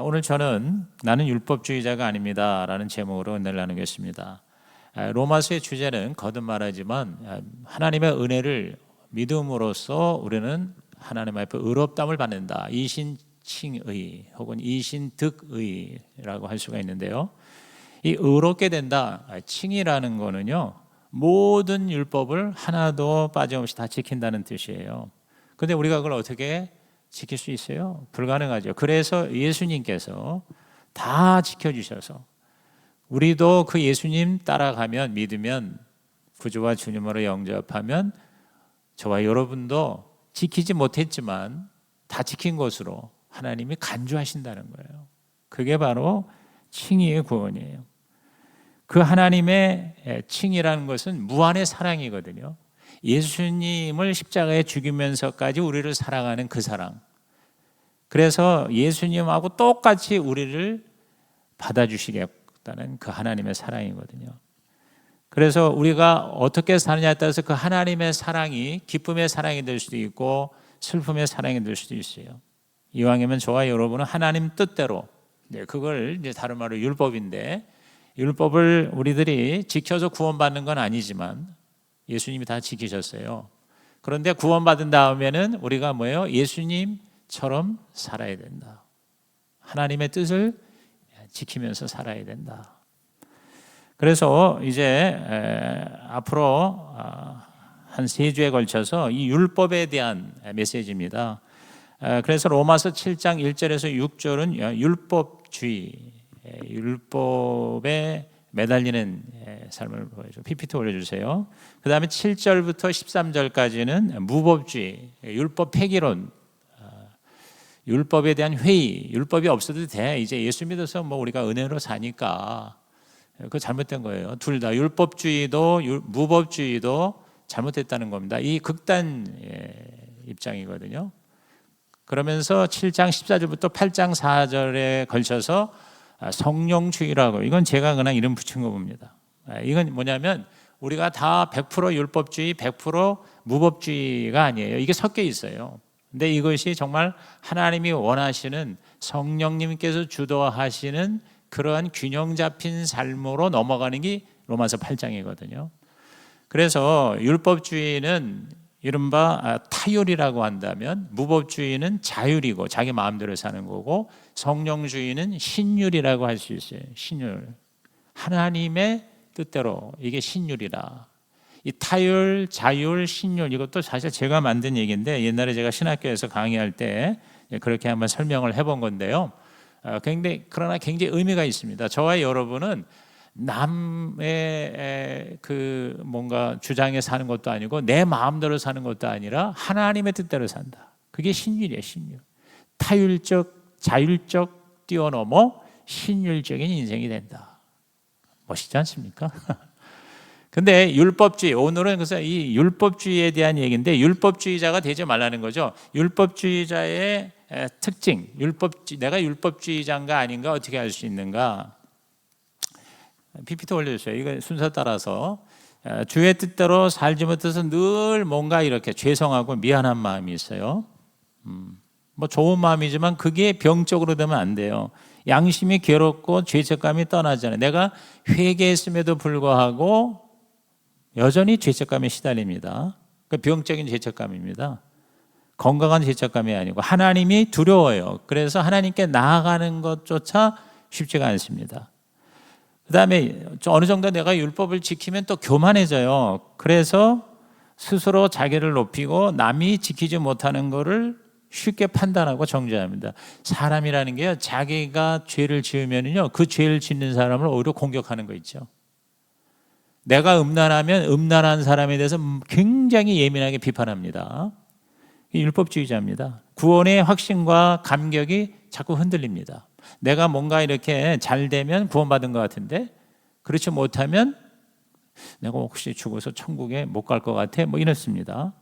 오늘 저는 나는 율법주의자가 아닙니다 라는 제목으로 은혜를 나누겠습니다. 로마서의 주제는 거듭 말하지만 하나님의 은혜를 믿음으로써 우리는 하나님 앞에 의롭다함을 받는다. 이신칭의 혹은 이신득의라고 할 수가 있는데요. 이 의롭게 된다, 칭이라는 거는요, 모든 율법을 하나도 빠짐없이 다 지킨다는 뜻이에요. 그런데 우리가 그걸 어떻게 지킬 수 있어요? 불가능하죠. 그래서 예수님께서 다 지켜주셔서 우리도 그 예수님 따라가면, 믿으면, 구주와 주님으로 영접하면 저와 여러분도 지키지 못했지만 다 지킨 것으로 하나님이 간주하신다는 거예요. 그게 바로 칭의의 구원이에요. 그 하나님의 칭이라는 것은 무한의 사랑이거든요. 예수님을 십자가에 죽이면서까지 우리를 사랑하는 그 사랑. 그래서 예수님하고 똑같이 우리를 받아주시겠다는 그 하나님의 사랑이거든요. 그래서 우리가 어떻게 사느냐에 따라서 그 하나님의 사랑이 기쁨의 사랑이 될 수도 있고 슬픔의 사랑이 될 수도 있어요. 이왕이면 저와 여러분은 하나님 뜻대로, 그걸 이제 다른 말로 율법인데, 율법을 우리들이 지켜서 구원받는 건 아니지만 예수님이 다 지키셨어요. 그런데 구원받은 다음에는 우리가 뭐예요? 예수님처럼 살아야 된다. 하나님의 뜻을 지키면서 살아야 된다. 그래서 이제 앞으로 한 3주에 걸쳐서 이 율법에 대한 메시지입니다. 그래서 로마서 7장 1절에서 6절은 율법주의, 율법에 매달리는 삶을 보여줘. PPT 올려주세요. 그 다음에 7절부터 13절까지는 무법주의, 율법 폐기론, 율법에 대한 회의, 율법이 없어도 돼. 이제 예수 믿어서 뭐 우리가 은혜로 사니까. 그거 잘못된 거예요. 둘 다 율법주의도 무법주의도 잘못됐다는 겁니다. 이 극단 입장이거든요. 그러면서 7장 14절부터 8장 4절에 걸쳐서 성령주의라고, 이건 제가 그냥 이름 붙인 거 봅니다. 이건 뭐냐면 우리가 다 100% 율법주의, 100% 무법주의가 아니에요. 이게 섞여 있어요. 근데 이것이 정말 하나님이 원하시는, 성령님께서 주도하시는 그러한 균형 잡힌 삶으로 넘어가는 게 로마서 8장이거든요. 그래서 율법주의는 이른바 타율이라고 한다면, 무법주의는 자율이고 자기 마음대로 사는 거고, 성령주의는 신율이라고 할 수 있어요. 신율, 하나님의 뜻대로, 이게 신율이라. 이 타율, 자율, 신율, 이것도 사실 제가 만든 얘기인데 옛날에 제가 신학교에서 강의할 때 그렇게 한번 설명을 해본 건데요. 그러나 굉장히 의미가 있습니다. 저와 여러분은 남의 그 뭔가 주장에 사는 것도 아니고 내 마음대로 사는 것도 아니라 하나님의 뜻대로 산다. 그게 신율이에요. 신율. 타율적, 자율적 뛰어넘어 신율적인 인생이 된다. 멋있지 않습니까? 근데 율법주의, 오늘은 그래서 이 율법주의에 대한 얘기인데, 율법주의자가 되지 말라는 거죠. 율법주의자의 특징, 내가 율법주의자인가 아닌가 어떻게 알 수 있는가? PPT 올려주세요. 이거 순서 따라서. 주의 뜻대로 살지 못해서 늘 뭔가 이렇게 죄송하고 미안한 마음이 있어요. 뭐 좋은 마음이지만 그게 병적으로 되면 안 돼요. 양심이 괴롭고 죄책감이 떠나잖아요. 내가 회개했음에도 불구하고 여전히 죄책감에 시달립니다. 그 병적인 죄책감입니다. 건강한 죄책감이 아니고 하나님이 두려워요. 그래서 하나님께 나아가는 것조차 쉽지가 않습니다. 그 다음에 어느 정도 내가 율법을 지키면 또 교만해져요. 그래서 스스로 자기를 높이고 남이 지키지 못하는 것을 쉽게 판단하고 정죄합니다. 사람이라는 게요, 자기가 죄를 지으면요, 그 죄를 짓는 사람을 오히려 공격하는 거 있죠. 내가 음란하면 음란한 사람에 대해서 굉장히 예민하게 비판합니다. 율법주의자입니다. 구원의 확신과 감격이 자꾸 흔들립니다. 내가 뭔가 이렇게 잘 되면 구원받은 것 같은데, 그렇지 못하면 내가 혹시 죽어서 천국에 못 갈 것 같아, 뭐 이렇습니다.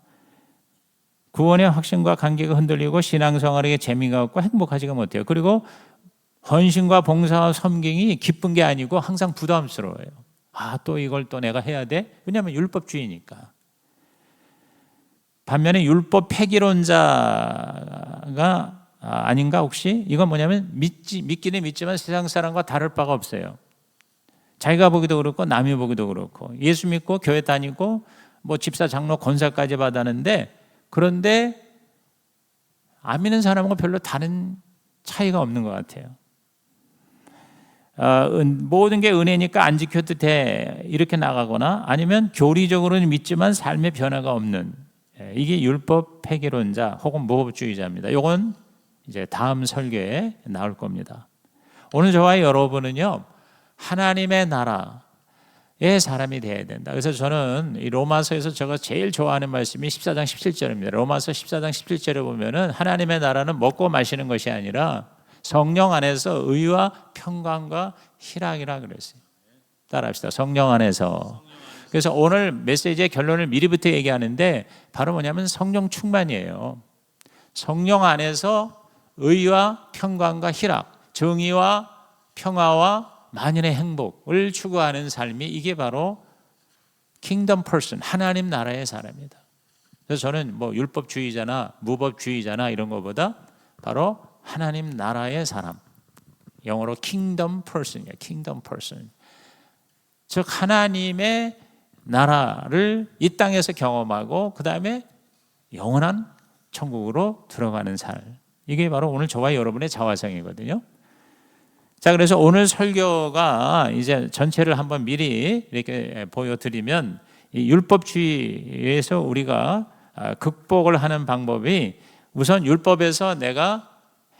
구원의 확신과 감격이 흔들리고 신앙생활에 재미가 없고 행복하지가 못해요. 그리고 헌신과 봉사와 섬김이 기쁜 게 아니고 항상 부담스러워요. 또 이걸 또 내가 해야 돼? 왜냐하면 율법주의니까. 반면에 율법 폐기론자가 아닌가 혹시? 이건 뭐냐면 믿기는 믿지만 세상 사람과 다를 바가 없어요. 자기가 보기도 그렇고 남이 보기도 그렇고 예수 믿고 교회 다니고 뭐 집사 장로 권사까지 받았는데 그런데 안 믿는 사람하고 별로 다른 차이가 없는 것 같아요. 모든 게 은혜니까 안 지켜도 돼 이렇게 나가거나 아니면 교리적으로는 믿지만 삶의 변화가 없는 이게 율법 폐기론자 혹은 무법주의자입니다. 이건 이제 다음 설교에 나올 겁니다. 오늘 저와 여러분은요 하나님의 나라의 사람이 되어야 된다. 그래서 저는 이 로마서에서 제가 제일 좋아하는 말씀이 14장 17절입니다. 로마서 14장 17절에 보면은 하나님의 나라는 먹고 마시는 것이 아니라 성령 안에서 의와 평강과 희락이라 그랬어요. 따라합시다. 성령 안에서. 그래서 오늘 메시지의 결론을 미리부터 얘기하는데 바로 뭐냐면 성령 충만이에요. 성령 안에서 의와 평강과 희락, 정의와 평화와 만연의 행복을 추구하는 삶이 이게 바로 킹덤 퍼슨, 하나님 나라의 사람이다. 그래서 저는 뭐 율법주의자나 무법주의자나 이런 것보다 바로 하나님 나라의 사람, 영어로 킹덤 퍼슨이에요. 킹덤 퍼슨. 즉 하나님의 나라를 이 땅에서 경험하고 그 다음에 영원한 천국으로 들어가는 삶. 이게 바로 오늘 저와 여러분의 자화상이거든요. 자, 그래서 오늘 설교가 이제 전체를 한번 미리 이렇게 보여드리면 이 율법주의에서 우리가 극복을 하는 방법이 우선 율법에서 내가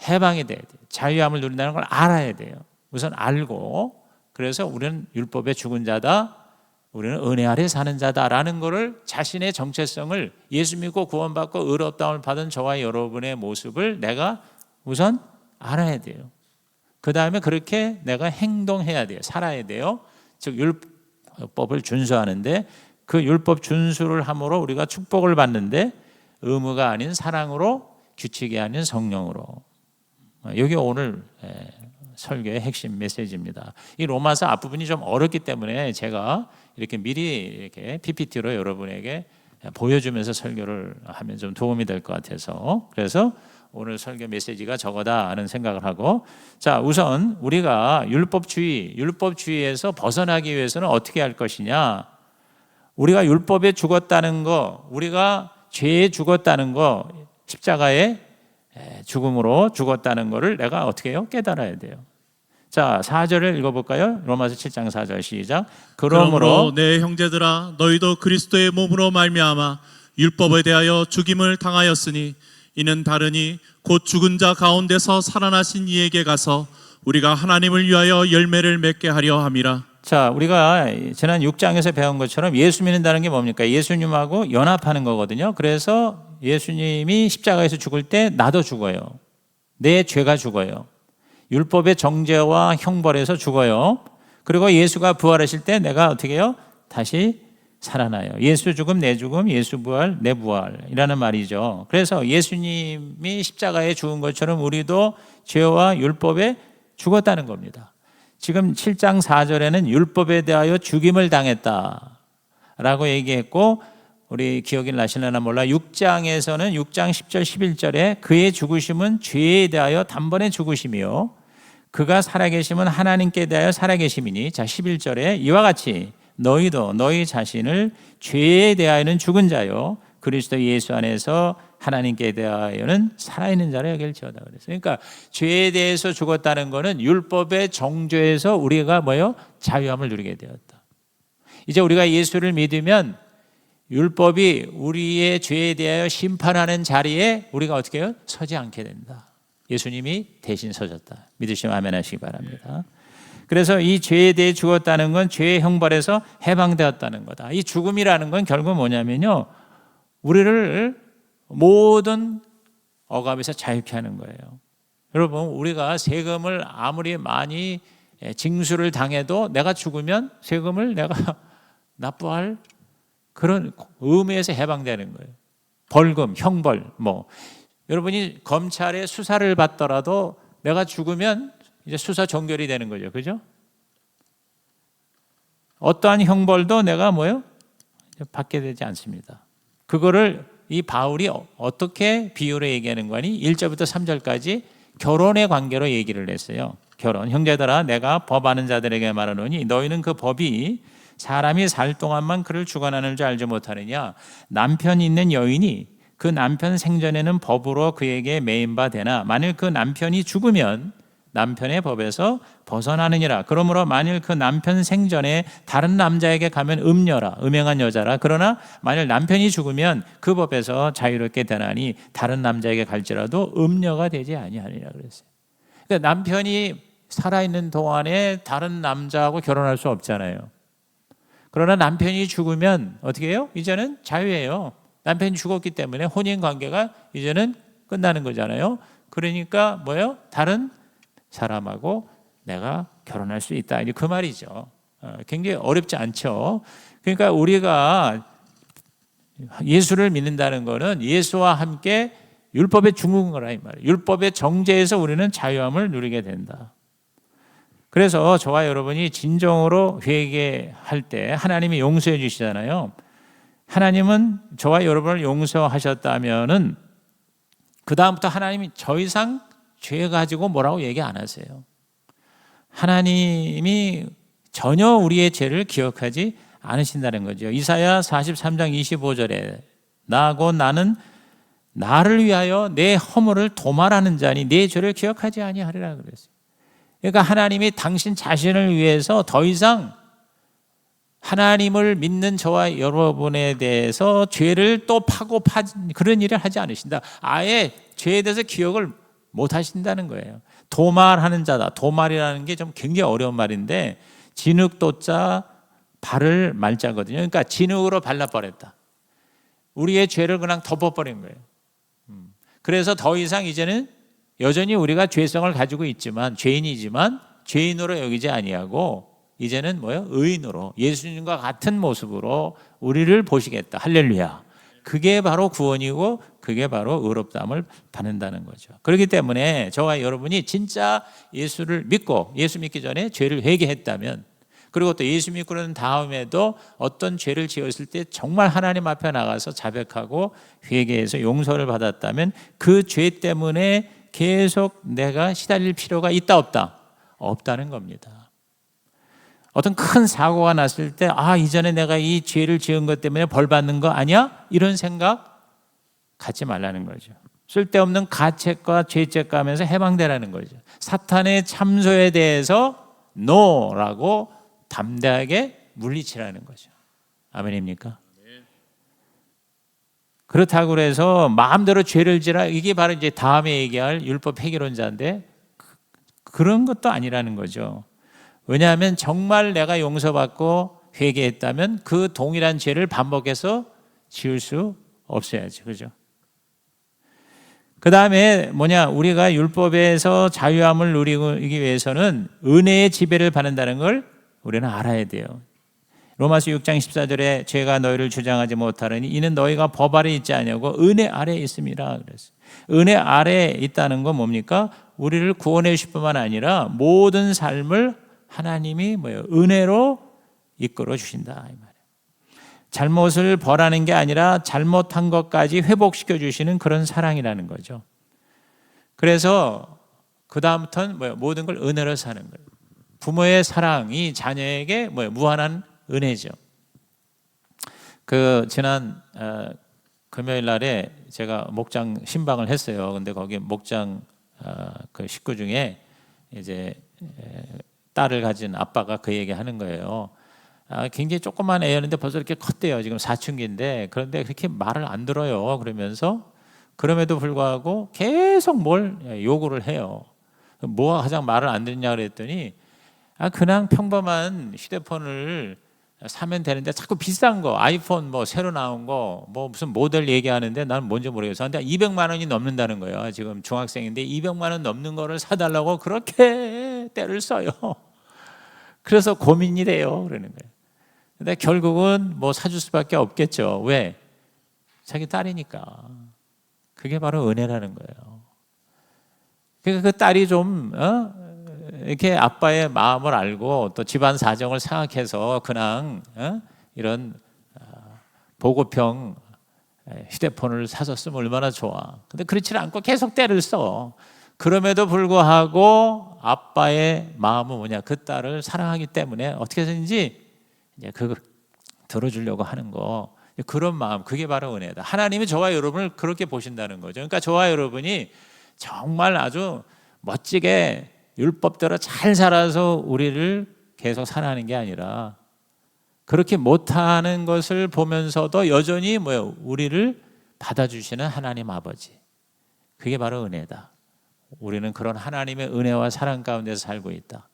해방이 돼야 돼요. 자유함을 누린다는 걸 알아야 돼요. 우선 알고 그래서 우리는 율법에 죽은 자다. 우리는 은혜 아래 사는 자다라는 것을 자신의 정체성을 예수 믿고 구원받고 의롭다움을 받은 저와 여러분의 모습을 내가 우선 알아야 돼요. 그 다음에 그렇게 내가 행동해야 돼요. 살아야 돼요. 즉 율법을 준수하는데 그 율법 준수를 함으로 우리가 축복을 받는데 의무가 아닌 사랑으로 규칙이 아닌 성령으로. 여기 오늘 설교의 핵심 메시지입니다. 이 로마서 앞부분이 좀 어렵기 때문에 제가 이렇게 미리 이렇게 PPT로 여러분에게 보여주면서 설교를 하면 좀 도움이 될 것 같아서 그래서 오늘 설교 메시지가 저거다 하는 생각을 하고 자 우선 우리가 율법주의에서 벗어나기 위해서는 어떻게 할 것이냐 우리가 율법에 죽었다는 거 우리가 죄에 죽었다는 거 십자가의 죽음으로 죽었다는 것을 내가 어떻게 해요? 깨달아야 돼요. 자 4절을 읽어볼까요? 로마서 7장 4절 시작. 그러므로 내 형제들아 너희도 그리스도의 몸으로 말미암아 율법에 대하여 죽임을 당하였으니 이는 다르니 곧 죽은 자 가운데서 살아나신 이에게 가서 우리가 하나님을 위하여 열매를 맺게 하려 함이라. 자 우리가 지난 6장에서 배운 것처럼 예수 믿는다는 게 뭡니까? 예수님하고 연합하는 거거든요. 그래서 예수님이 십자가에서 죽을 때 나도 죽어요. 내 죄가 죽어요. 율법의 정죄와 형벌에서 죽어요. 그리고 예수가 부활하실 때 내가 어떻게 해요? 다시 살아나요. 예수 죽음, 내 죽음, 예수 부활, 내 부활이라는 말이죠. 그래서 예수님이 십자가에 죽은 것처럼 우리도 죄와 율법에 죽었다는 겁니다. 지금 7장 4절에는 율법에 대하여 죽임을 당했다라고 얘기했고 우리 기억이 나실려나 몰라 6장에서는 6장 10절 11절에 그의 죽으심은 죄에 대하여 단번에 죽으심이요 그가 살아계심은 하나님께 대하여 살아계심이니 자 11절에 이와 같이 너희도 너희 자신을 죄에 대하여는 죽은 자요 그리스도 예수 안에서 하나님께 대하여는 살아있는 자로 여길지어다 그랬어요. 그러니까 죄에 대해서 죽었다는 것은 율법의 정죄에서 우리가 뭐요? 자유함을 누리게 되었다. 이제 우리가 예수를 믿으면 율법이 우리의 죄에 대하여 심판하는 자리에 우리가 어떻게 해요? 서지 않게 된다. 예수님이 대신 서셨다. 믿으시면 아멘 하시기 바랍니다. 그래서 이 죄에 대해 죽었다는 건 죄의 형벌에서 해방되었다는 거다. 이 죽음이라는 건 결국 뭐냐면요. 우리를 모든 억압에서 자유케 하는 거예요. 여러분 우리가 세금을 아무리 많이 징수를 당해도 내가 죽으면 세금을 내가 납부할 그런 의무에서 해방되는 거예요. 벌금, 형벌, 여러분이 검찰에 수사를 받더라도 내가 죽으면 이제 수사 종결이 되는 거죠, 그죠? 어떠한 형벌도 내가 받게 되지 않습니다. 그거를 이 바울이 어떻게 비유로 얘기하는 거니? 1절부터 3절까지 결혼의 관계로 얘기를 했어요. 결혼. 형제들아 내가 법하는 자들에게 말하노니 너희는 그 법이 사람이 살 동안만 그를 주관하는 줄 알지 못하느냐. 남편이 있는 여인이 그 남편 생전에는 법으로 그에게 매인 바 되나 만일 그 남편이 죽으면 남편의 법에서 벗어나느니라. 그러므로 만일 그 남편 생전에 다른 남자에게 가면 음녀라, 음행한 여자라. 그러나 만일 남편이 죽으면 그 법에서 자유롭게 되나니 다른 남자에게 갈지라도 음녀가 되지 아니하느니라 그랬어요. 그러니까 남편이 살아있는 동안에 다른 남자하고 결혼할 수 없잖아요. 그러나 남편이 죽으면 어떻게 해요? 이제는 자유예요. 남편이 죽었기 때문에 혼인 관계가 이제는 끝나는 거잖아요. 그러니까 뭐예요? 다른 사람하고 내가 결혼할 수 있다. 이제 그 말이죠. 굉장히 어렵지 않죠. 그러니까 우리가 예수를 믿는다는 것은 예수와 함께 율법에 죽은 거라 이 말이에요. 율법의 정죄에서 우리는 자유함을 누리게 된다. 그래서 저와 여러분이 진정으로 회개할 때 하나님이 용서해 주시잖아요. 하나님은 저와 여러분을 용서하셨다면은 그 다음부터 하나님이 더 이상 죄 가지고 뭐라고 얘기 안 하세요. 하나님이 전혀 우리의 죄를 기억하지 않으신다는 거죠. 이사야 43장 25절에 나고 나는 나를 위하여 내 허물을 도말하는 자니 내 죄를 기억하지 아니하리라 그랬어요. 그러니까 하나님이 당신 자신을 위해서 더 이상 하나님을 믿는 저와 여러분에 대해서 죄를 또 파고 그런 일을 하지 않으신다. 아예 죄에 대해서 기억을 못 하신다는 거예요. 도말하는 자다. 도말이라는 게 좀 굉장히 어려운 말인데 진흙도자 발을 말자거든요. 그러니까 진흙으로 발라버렸다. 우리의 죄를 그냥 덮어버린 거예요. 그래서 더 이상 이제는 여전히 우리가 죄성을 가지고 있지만 죄인이지만 죄인으로 여기지 아니하고 이제는 뭐예요? 의인으로 예수님과 같은 모습으로 우리를 보시겠다. 할렐루야. 그게 바로 구원이고 그게 바로 의롭다함을 받는다는 거죠. 그렇기 때문에 저와 여러분이 진짜 예수를 믿고 예수 믿기 전에 죄를 회개했다면 그리고 또 예수 믿고 난 다음에도 어떤 죄를 지었을 때 정말 하나님 앞에 나가서 자백하고 회개해서 용서를 받았다면 그 죄 때문에 계속 내가 시달릴 필요가 있다 없다? 없다는 겁니다. 어떤 큰 사고가 났을 때 이전에 내가 이 죄를 지은 것 때문에 벌 받는 거 아니야? 이런 생각 갖지 말라는 거죠. 쓸데없는 가책과 죄책감 하면서 해방되라는 거죠. 사탄의 참소에 대해서 노라고 담대하게 물리치라는 거죠. 아멘입니까? 그렇다고 해서 마음대로 죄를 지라 이게 바로 이제 다음에 얘기할 율법 폐기론자인데 그런 것도 아니라는 거죠. 왜냐하면 정말 내가 용서받고 회개했다면 그 동일한 죄를 반복해서 지을 수 없어야죠. 그죠? 그 다음에 우리가 율법에서 자유함을 누리기 위해서는 은혜의 지배를 받는다는 걸 우리는 알아야 돼요. 로마서 6장 14절에 죄가 너희를 주장하지 못하느니 이는 너희가 법 아래 있지 아니하고 은혜 아래 있음이라 그랬어요. 은혜 아래 있다는 건 뭡니까? 우리를 구원해 주실 뿐만 아니라 모든 삶을 하나님이 은혜로 이끌어 주신다 이 말이에요. 잘못을 벌하는 게 아니라 잘못한 것까지 회복시켜 주시는 그런 사랑이라는 거죠. 그래서 그 다음부터는 모든 걸 은혜로 사는 거예요. 부모의 사랑이 자녀에게 무한한 은혜죠. 지난 금요일 날에 제가 목장 신방을 했어요. 근데 거기 목장 그 식구 중에 이제 딸을 가진 아빠가 그 얘기 하는 거예요. 굉장히 조그만 애였는데 벌써 이렇게 컸대요. 지금 사춘기인데 그런데 그렇게 말을 안 들어요. 그러면서 그럼에도 불구하고 계속 뭘 요구를 해요. 뭐가 가장 말을 안 듣냐 그랬더니 그냥 평범한 휴대폰을 사면 되는데 자꾸 비싼 거 아이폰 새로 나온 거 무슨 모델 얘기하는데 나는 뭔지 모르겠어. 근데 200만 원이 넘는다는 거예요. 지금 중학생인데 200만 원 넘는 거를 사달라고 그렇게 때를 써요. 그래서 고민이 돼요. 그러는 거예요. 근데 결국은 사줄 수밖에 없겠죠. 왜? 자기 딸이니까. 그게 바로 은혜라는 거예요. 그러니까 그 딸이 좀 이렇게 아빠의 마음을 알고 또 집안 사정을 생각해서 그냥 이런 보고평 휴대폰을 사서 쓰면 얼마나 좋아. 근데 그렇지 않고 계속 때를 써. 그럼에도 불구하고 아빠의 마음은 뭐냐? 그 딸을 사랑하기 때문에 어떻게 해서든지 이제 그걸 들어주려고 하는 거. 그런 마음, 그게 바로 은혜다. 하나님이 저와 여러분을 그렇게 보신다는 거죠. 그러니까 저와 여러분이 정말 아주 멋지게 율법대로 잘 살아서 우리를 계속 사랑하는 게 아니라 그렇게 못하는 것을 보면서도 여전히 우리를 받아주시는 하나님 아버지. 그게 바로 은혜다. 우리는 그런 하나님의 은혜와 사랑 가운데서 살고 있다.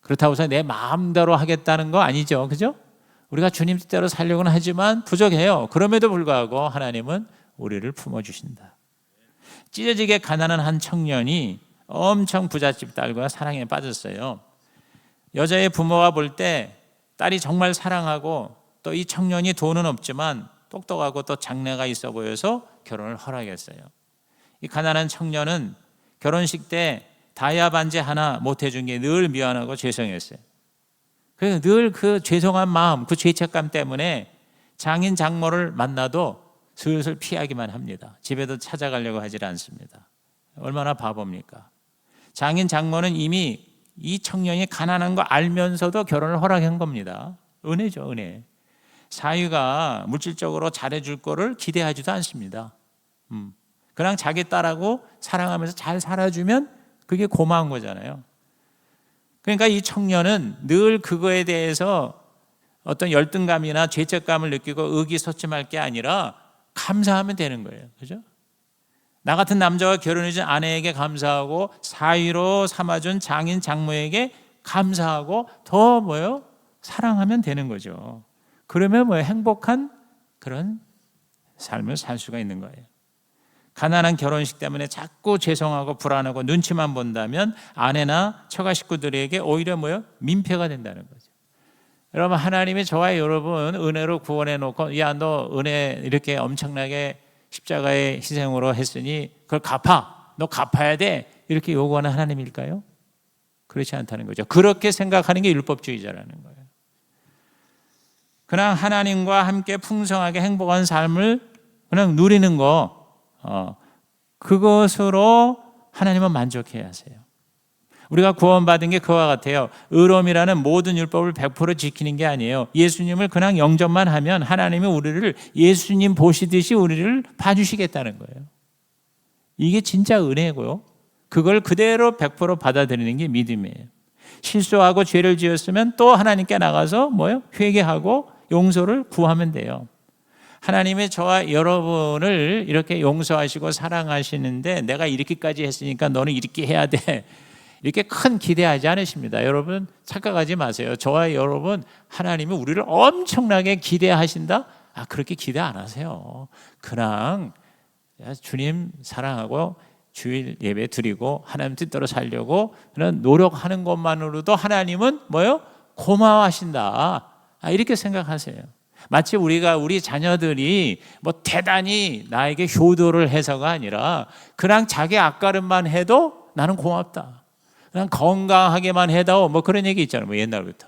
그렇다고 해서 내 마음대로 하겠다는 거 아니죠. 그죠? 우리가 주님 뜻대로 살려고는 하지만 부족해요. 그럼에도 불구하고 하나님은 우리를 품어주신다. 찢어지게 가난한 한 청년이 엄청 부잣집 딸과 사랑에 빠졌어요. 여자의 부모가 볼 때 딸이 정말 사랑하고 또 이 청년이 돈은 없지만 똑똑하고 또 장래가 있어 보여서 결혼을 허락했어요. 이 가난한 청년은 결혼식 때 다이아 반지 하나 못 해준 게 늘 미안하고 죄송했어요. 그래서 늘 그 죄송한 마음, 그 죄책감 때문에 장인 장모를 만나도 슬슬 피하기만 합니다. 집에도 찾아가려고 하질 않습니다. 얼마나 바보입니까? 장인 장모는 이미 이 청년이 가난한 거 알면서도 결혼을 허락한 겁니다. 은혜죠, 은혜. 사위가 물질적으로 잘해줄 거를 기대하지도 않습니다. 그냥 자기 딸하고 사랑하면서 잘 살아주면 그게 고마운 거잖아요. 그러니까 이 청년은 늘 그거에 대해서 어떤 열등감이나 죄책감을 느끼고 의기소침할 게 아니라 감사하면 되는 거예요. 그죠? 나 같은 남자와 결혼해준 아내에게 감사하고 사위로 삼아준 장인 장모에게 감사하고 더 사랑하면 되는 거죠. 그러면 행복한 그런 삶을 살 수가 있는 거예요. 가난한 결혼식 때문에 자꾸 죄송하고 불안하고 눈치만 본다면 아내나 처가 식구들에게 오히려 민폐가 된다는 거죠. 여러분, 하나님이 저와 여러분 은혜로 구원해 놓고 야, 너 은혜 이렇게 엄청나게 십자가의 희생으로 했으니 그걸 갚아. 너 갚아야 돼. 이렇게 요구하는 하나님일까요? 그렇지 않다는 거죠. 그렇게 생각하는 게 율법주의자라는 거예요. 그냥 하나님과 함께 풍성하게 행복한 삶을 그냥 누리는 거, 그것으로 하나님은 만족해야 하세요. 우리가 구원받은 게 그와 같아요. 의로움이라는 모든 율법을 100% 지키는 게 아니에요. 예수님을 그냥 영접만 하면 하나님이 우리를 예수님 보시듯이 우리를 봐주시겠다는 거예요. 이게 진짜 은혜고요. 그걸 그대로 100% 받아들이는 게 믿음이에요. 실수하고 죄를 지었으면 또 하나님께 나가서 회개하고 용서를 구하면 돼요. 하나님이 저와 여러분을 이렇게 용서하시고 사랑하시는데 내가 이렇게까지 했으니까 너는 이렇게 해야 돼. 이렇게 큰 기대하지 않으십니다. 여러분 착각하지 마세요. 저와 여러분 하나님이 우리를 엄청나게 기대하신다? 그렇게 기대 안 하세요. 그냥 주님 사랑하고 주일 예배 드리고 하나님 뜻대로 살려고 그런 노력하는 것만으로도 하나님은 고마워하신다. 이렇게 생각하세요. 마치 우리 자녀들이 대단히 나에게 효도를 해서가 아니라 그냥 자기 앞가름만 해도 나는 고맙다. 그냥 건강하게만 해도 그런 얘기 있잖아요. 옛날부터.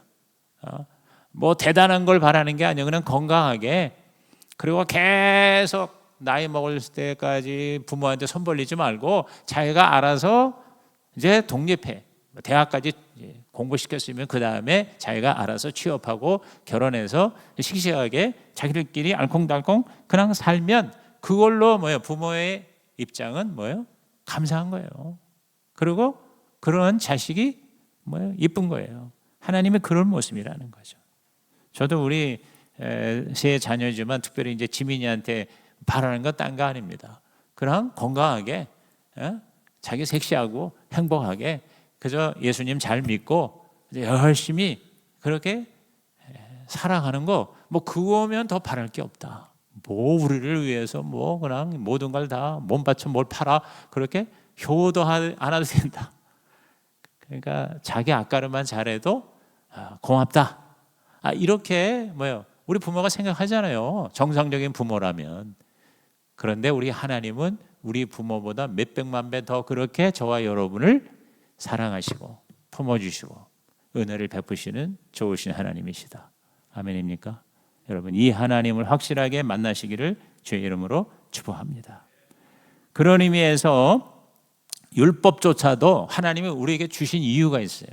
대단한 걸 바라는 게 아니고 그냥 건강하게, 그리고 계속 나이 먹을 때까지 부모한테 손 벌리지 말고 자기가 알아서 이제 독립해. 대학까지 공부시켰으면 그 다음에 자기가 알아서 취업하고 결혼해서 씩씩하게 자기들끼리 알콩달콩 그냥 살면 그걸로 부모의 입장은 감사한 거예요. 그리고 그런 자식이 이쁜 거예요. 하나님의 그런 모습이라는 거죠. 저도 우리 세 자녀지만 특별히 이제 지민이한테 바라는 건 딴 거 아닙니다. 그냥 건강하게, 자기 섹시하고 행복하게 그저 예수님 잘 믿고 열심히 그렇게 살아가는 거, 그거면 더 바랄 게 없다. 우리를 위해서 그냥 모든 걸 다 몸 바쳐 뭘 팔아 그렇게 효도 안 해도 된다. 그러니까 자기 앞가름만 잘해도 고맙다. 이렇게 우리 부모가 생각하잖아요. 정상적인 부모라면. 그런데 우리 하나님은 우리 부모보다 몇백만 배 더 그렇게 저와 여러분을 사랑하시고 품어주시고 은혜를 베푸시는 좋으신 하나님이시다. 아멘입니까? 여러분 이 하나님을 확실하게 만나시기를 주의 이름으로 축복합니다. 그런 의미에서 율법조차도 하나님이 우리에게 주신 이유가 있어요.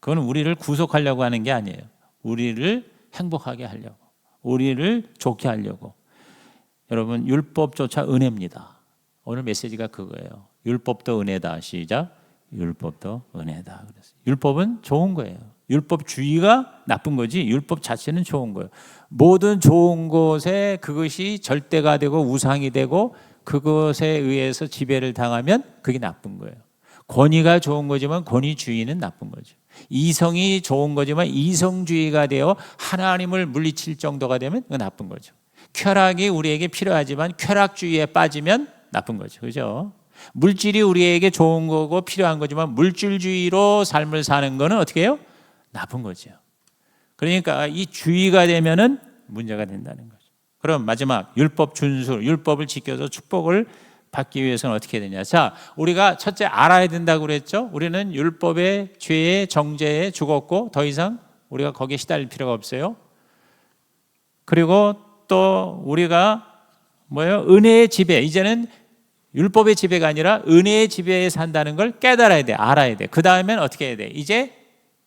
그건 우리를 구속하려고 하는 게 아니에요. 우리를 행복하게 하려고, 우리를 좋게 하려고. 여러분, 율법조차 은혜입니다. 오늘 메시지가 그거예요. 율법도 은혜다. 시작. 율법도 은혜다. 그래서 율법은 좋은 거예요. 율법주의가 나쁜 거지 율법 자체는 좋은 거예요. 모든 좋은 것에 그것이 절대가 되고 우상이 되고 그것에 의해서 지배를 당하면 그게 나쁜 거예요. 권위가 좋은 거지만 권위주의는 나쁜 거죠. 이성이 좋은 거지만 이성주의가 되어 하나님을 물리칠 정도가 되면 그건 나쁜 거죠. 쾌락이 우리에게 필요하지만 쾌락주의에 빠지면 나쁜 거죠. 그죠? 물질이 우리에게 좋은 거고 필요한 거지만 물질주의로 삶을 사는 거는 어떻게 해요? 나쁜 거죠. 그러니까 이 주의가 되면은 문제가 된다는 거죠. 그럼 마지막 율법 준수, 율법을 지켜서 축복을 받기 위해서는 어떻게 해야 되냐? 자, 우리가 첫째 알아야 된다고 그랬죠. 우리는 율법의 죄의 정죄에 죽었고 더 이상 우리가 거기에 시달릴 필요가 없어요. 그리고 또 우리가 뭐예요? 은혜의 지배. 이제는 율법의 지배가 아니라 은혜의 지배에 산다는 걸 깨달아야 돼. 알아야 돼. 그 다음엔 어떻게 해야 돼? 이제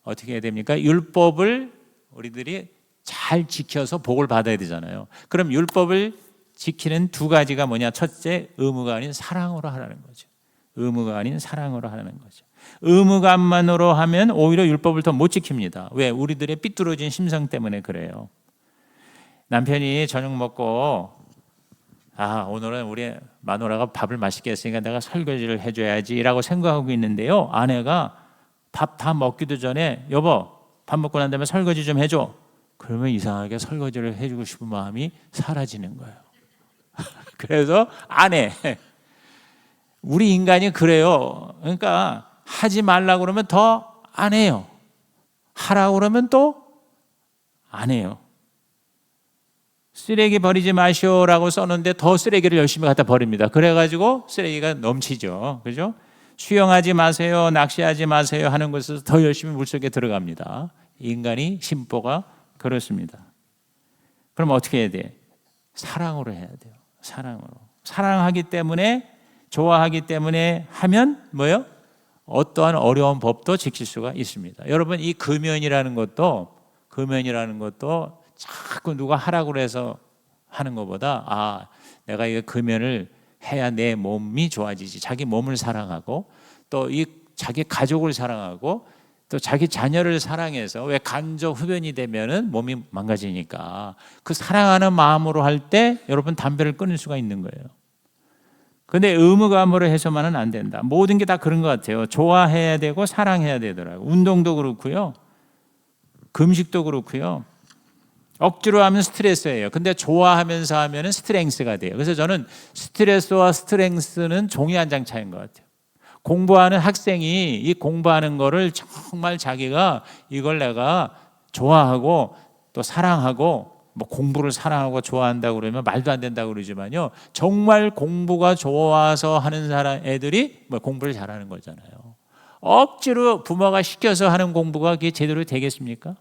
어떻게 해야 됩니까? 율법을 우리들이 잘 지켜서 복을 받아야 되잖아요. 그럼 율법을 지키는 두 가지가 뭐냐? 첫째, 의무가 아닌 사랑으로 하라는 거죠. 의무가 아닌 사랑으로 하라는 거죠. 의무감만으로 하면 오히려 율법을 더 못 지킵니다. 왜? 우리들의 삐뚤어진 심성 때문에 그래요. 남편이 저녁 먹고 오늘은 우리 마누라가 밥을 맛있게 했으니까 내가 설거지를 해줘야지 라고 생각하고 있는데요, 아내가 밥 다 먹기도 전에 여보 밥 먹고 난 다음에 설거지 좀 해줘. 그러면 이상하게 설거지를 해주고 싶은 마음이 사라지는 거예요. 그래서 안 해. 우리 인간이 그래요. 그러니까 하지 말라고 그러면 더 안 해요. 하라고 그러면 또 안 해요. 쓰레기 버리지 마시오라고 썼는데 더 쓰레기를 열심히 갖다 버립니다. 그래가지고 쓰레기가 넘치죠. 그죠? 수영하지 마세요, 낚시하지 마세요 하는 것에서 더 열심히 물속에 들어갑니다. 인간이 심보가 그렇습니다. 그럼 어떻게 해야 돼? 사랑으로 해야 돼요. 사랑으로. 사랑하기 때문에, 좋아하기 때문에 하면 뭐예요? 어떠한 어려운 법도 지킬 수가 있습니다. 여러분, 이 금연이라는 것도 자꾸 누가 하라고 해서 하는 것보다 내가 이 금연을 해야 내 몸이 좋아지지. 자기 몸을 사랑하고 또 이 자기 가족을 사랑하고 또 자기 자녀를 사랑해서, 왜 간접 흡연이 되면은 몸이 망가지니까 그 사랑하는 마음으로 할 때 여러분 담배를 끊을 수가 있는 거예요. 근데 의무감으로 해서만은 안 된다. 모든 게 다 그런 것 같아요. 좋아해야 되고 사랑해야 되더라고요. 운동도 그렇고요, 금식도 그렇고요. 억지로 하면 스트레스예요. 근데 좋아하면서 하면 스트렝스가 돼요. 그래서 저는 스트레스와 스트렝스는 종이 한 장 차이인 것 같아요. 공부하는 학생이 이 공부하는 거를 정말 자기가 이걸 내가 좋아하고 또 사랑하고, 뭐 공부를 사랑하고 좋아한다고 그러면 말도 안 된다고 그러지만요, 정말 공부가 좋아서 하는 애들이 뭐 공부를 잘하는 거잖아요. 억지로 부모가 시켜서 하는 공부가 그게 제대로 되겠습니까?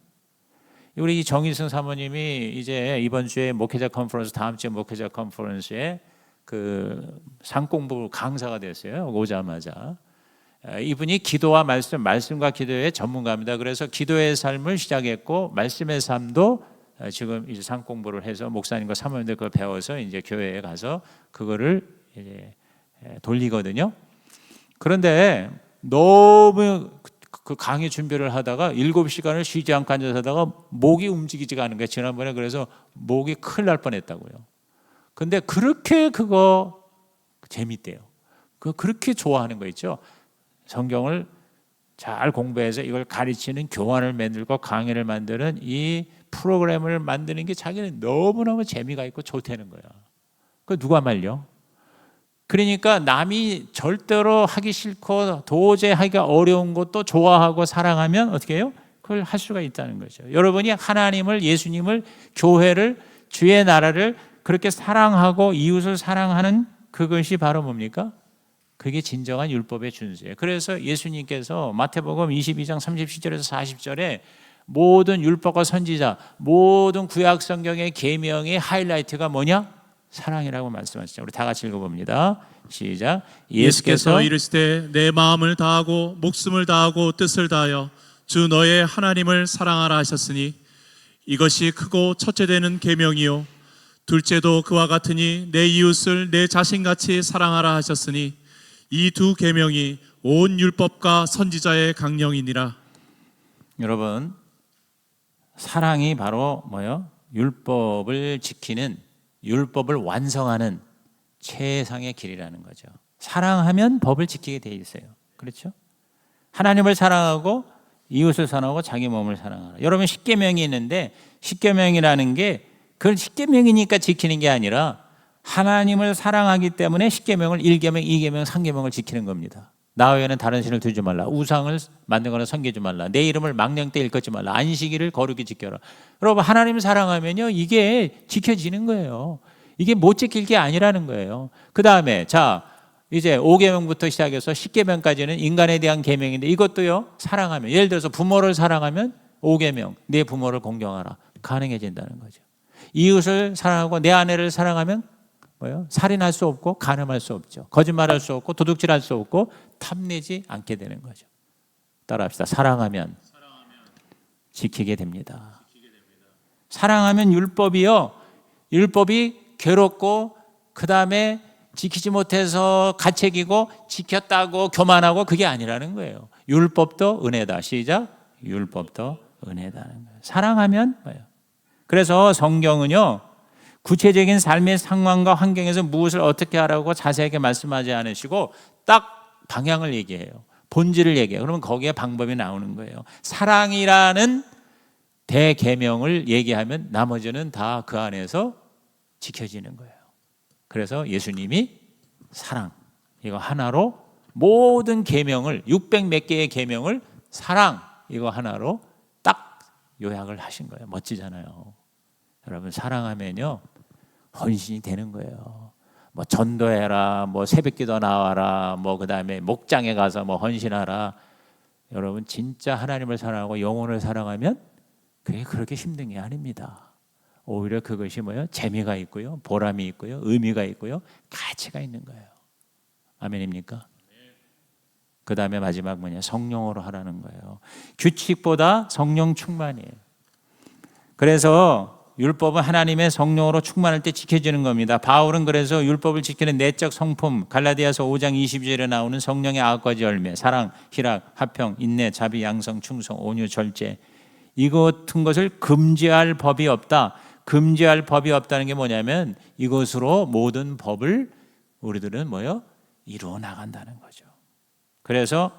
우리 정희승 사모님이 이제 이번 주에 목회자 컨퍼런스, 다음 주에 목회자 컨퍼런스에 그 상공부 강사가 됐어요. 오자마자. 이분이 기도와 말씀과 기도의 전문가입니다. 그래서 기도의 삶을 시작했고 말씀의 삶도 지금 이제 상공부를 해서 목사님과 사모님들 그걸 배워서 이제 교회에 가서 그거를 이제 돌리거든요. 그런데 너무 그 강의 준비를 하다가 7시간을 쉬지 않고 앉아서 하다가 목이 움직이지가 않은 거예요. 지난번에 그래서 목이 큰일 날 뻔했다고요. 근데 그렇게 그거 재밌대요. 그렇게 좋아하는 거 있죠. 성경을 잘 공부해서 이걸 가르치는 교환을 만들고 강의를 만드는 이 프로그램을 만드는 게 자기는 너무너무 재미가 있고 좋다는 거야. 그거 누가 말려? 그러니까 남이 절대로 하기 싫고 도저히 하기가 어려운 것도 좋아하고 사랑하면 어떻게 해요? 그걸 할 수가 있다는 거죠. 여러분이 하나님을, 예수님을, 교회를, 주의 나라를 그렇게 사랑하고 이웃을 사랑하는 그것이 바로 뭡니까? 그게 진정한 율법의 준수예요. 그래서 예수님께서 마태복음 22장 30절에서 40절에 모든 율법과 선지자, 모든 구약 성경의 계명의 하이라이트가 뭐냐? 사랑이라고 말씀하시죠. 우리 다 같이 읽어봅니다. 시작. 예수께서 이르시되 내 마음을 다하고 목숨을 다하고 뜻을 다하여 주 너의 하나님을 사랑하라 하셨으니 이것이 크고 첫째 되는 계명이요 둘째도 그와 같으니 내 이웃을 내 자신같이 사랑하라 하셨으니 이 두 계명이 온 율법과 선지자의 강령이니라. 여러분, 사랑이 바로 뭐요? 율법을 지키는, 율법을 완성하는 최상의 길이라는 거죠. 사랑하면 법을 지키게 돼 있어요. 그렇죠? 하나님을 사랑하고 이웃을 사랑하고 자기 몸을 사랑하라. 여러분, 십계명이 있는데 십계명이라는 게 그건 십계명이니까 지키는 게 아니라 하나님을 사랑하기 때문에 십계명을 1계명, 2계명, 3계명을 지키는 겁니다. 나 외에는 다른 신을 두지 말라. 우상을 만들거나 섬기지 말라. 내 이름을 망령 때 일컫지 말라. 안식일을 거룩히 지켜라. 여러분, 하나님 사랑하면요, 이게 지켜지는 거예요. 이게 못 지킬 게 아니라는 거예요. 그 다음에 자, 이제 5계명부터 시작해서 10계명까지는 인간에 대한 계명인데 이것도요, 사랑하면, 예를 들어서 부모를 사랑하면 5계명, 내 부모를 공경하라. 가능해진다는 거죠. 이웃을 사랑하고 내 아내를 사랑하면 뭐요? 살인할 수 없고 간음할 수 없죠. 거짓말할 수 없고 도둑질할 수 없고 탐내지 않게 되는 거죠. 따라합시다. 사랑하면 지키게 됩니다. 사랑하면 율법이요, 율법이 괴롭고 그 다음에 지키지 못해서 가책이고 지켰다고 교만하고 그게 아니라는 거예요. 율법도 은혜다. 시작. 율법도 은혜다는 거예요. 사랑하면 뭐예요? 그래서 성경은요, 구체적인 삶의 상황과 환경에서 무엇을 어떻게 하라고 자세하게 말씀하지 않으시고 딱 방향을 얘기해요. 본질을 얘기해요. 그러면 거기에 방법이 나오는 거예요. 사랑이라는 대계명을 얘기하면 나머지는 다 그 안에서 지켜지는 거예요. 그래서 예수님이 사랑, 이거 하나로 모든 계명을 600 몇 개의 계명을 사랑 이거 하나로 딱 요약을 하신 거예요. 멋지잖아요. 여러분, 사랑하면요 헌신이 되는 거예요. 뭐 전도해라, 뭐 새벽기도 나와라, 뭐 그다음에 목장에 가서 뭐 헌신하라. 여러분, 진짜 하나님을 사랑하고 영혼을 사랑하면 그게 그렇게 힘든 게 아닙니다. 오히려 그것이 뭐예요? 재미가 있고요, 보람이 있고요, 의미가 있고요, 가치가 있는 거예요. 아멘입니까? 그 다음에 마지막 뭐냐? 성령으로 하라는 거예요. 규칙보다 성령 충만이에요. 그래서 율법은 하나님의 성령으로 충만할 때 지켜지는 겁니다. 바울은 그래서 율법을 지키는 내적 성품, 갈라디아서 5장 22절에 나오는 성령의 9가지 열매, 사랑, 희락, 화평, 인내, 자비, 양성, 충성, 온유, 절제, 이 같은 것을 금지할 법이 없다. 금지할 법이 없다는 게 뭐냐면 이것으로 모든 법을 우리들은 뭐요? 이루어 나간다는 거죠. 그래서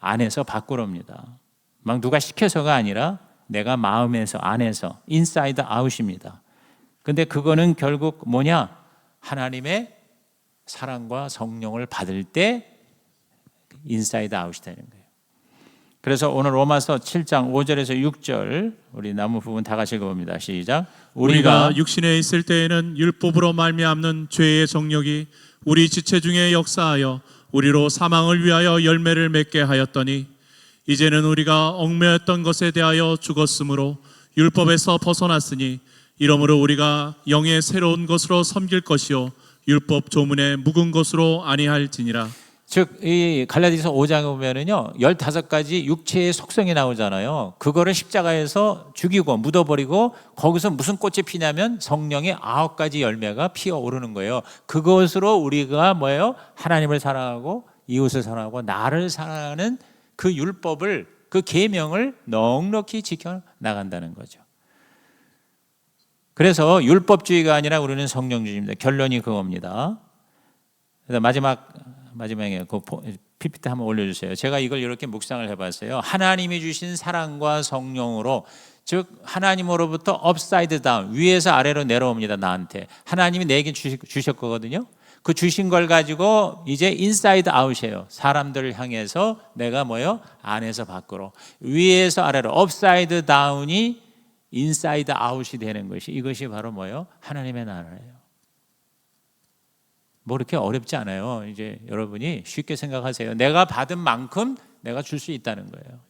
안에서 밖으로입니다. 막 누가 시켜서가 아니라 내가 마음에서, 안에서, 인사이드 아웃입니다. 근데 그거는 결국 뭐냐? 하나님의 사랑과 성령을 받을 때 인사이드 아웃이 되는 거예요. 그래서 오늘 로마서 7장 5절에서 6절 우리 남은 부분 다 같이 읽어봅니다. 시작. 우리가 육신에 있을 때에는 율법으로 말미암는 죄의 정욕이 우리 지체 중에 역사하여 우리로 사망을 위하여 열매를 맺게 하였더니 이제는 우리가 얽매였던 것에 대하여 죽었으므로 율법에서 벗어났으니 이러므로 우리가 영의 새로운 것으로 섬길 것이요 율법 조문의 묵은 것으로 아니할지니라. 즉 이 갈라디아서 5장에 보면은요 15가지 육체의 속성이 나오잖아요. 그거를 십자가에서 죽이고 묻어버리고 거기서 무슨 꽃이 피냐면 성령의 9가지 열매가 피어오르는 거예요. 그것으로 우리가 뭐예요? 하나님을 사랑하고 이웃을 사랑하고 나를 사랑하는 그 율법을, 그 계명을 넉넉히 지켜 나간다는 거죠. 그래서 율법주의가 아니라 우리는 성령주의입니다. 결론이 그겁니다. 그래서 마지막에 그 PPT 한번 올려주세요. 제가 이걸 이렇게 묵상을 해봤어요. 하나님이 주신 사랑과 성령으로, 즉 하나님으로부터 업사이드 다운, 위에서 아래로 내려옵니다. 나한테 하나님이 내게 주셨거든요. 그 주신 걸 가지고 이제 인사이드 아웃이에요. 사람들을 향해서 내가 뭐요? 안에서 밖으로, 위에서 아래로, 업사이드 다운이 인사이드 아웃이 되는 것이, 이것이 바로 뭐요? 하나님의 나라예요. 뭐 그렇게 어렵지 않아요. 이제 여러분이 쉽게 생각하세요. 내가 받은 만큼 내가 줄 수 있다는 거예요.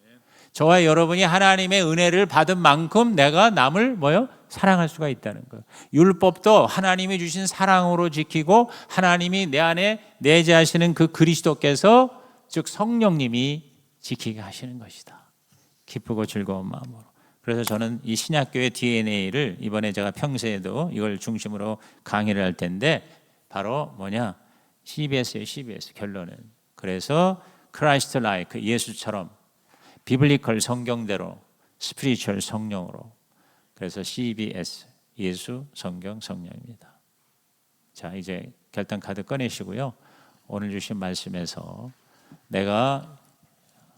저와 여러분이 하나님의 은혜를 받은 만큼 내가 남을 뭐요? 사랑할 수가 있다는 거예요. 율법도 하나님이 주신 사랑으로 지키고 하나님이 내 안에 내재하시는 그 그리스도께서 즉 성령님이 지키게 하시는 것이다. 기쁘고 즐거운 마음으로. 그래서 저는 이 신약교회 DNA를 이번에 제가 평소에도 이걸 중심으로 강의를 할 텐데 바로 뭐냐? CBS예요. CBS 결론은. 그래서 크라이스트 라이크 예수처럼 비블리컬 성경대로 스피리추얼 성령으로. 그래서 CBS 예수 성경 성령입니다. 자, 이제 결단 카드 꺼내시고요. 오늘 주신 말씀에서 내가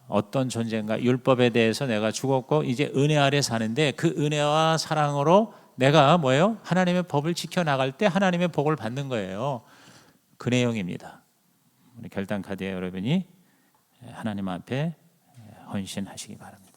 어떤 존재인가, 율법에 대해서 내가 죽었고 이제 은혜 아래 사는데 그 은혜와 사랑으로 내가 뭐예요? 하나님의 법을 지켜나갈 때 하나님의 복을 받는 거예요. 그 내용입니다. 우리 결단 카드에 여러분이 하나님 앞에 헌신하시기 바랍니다.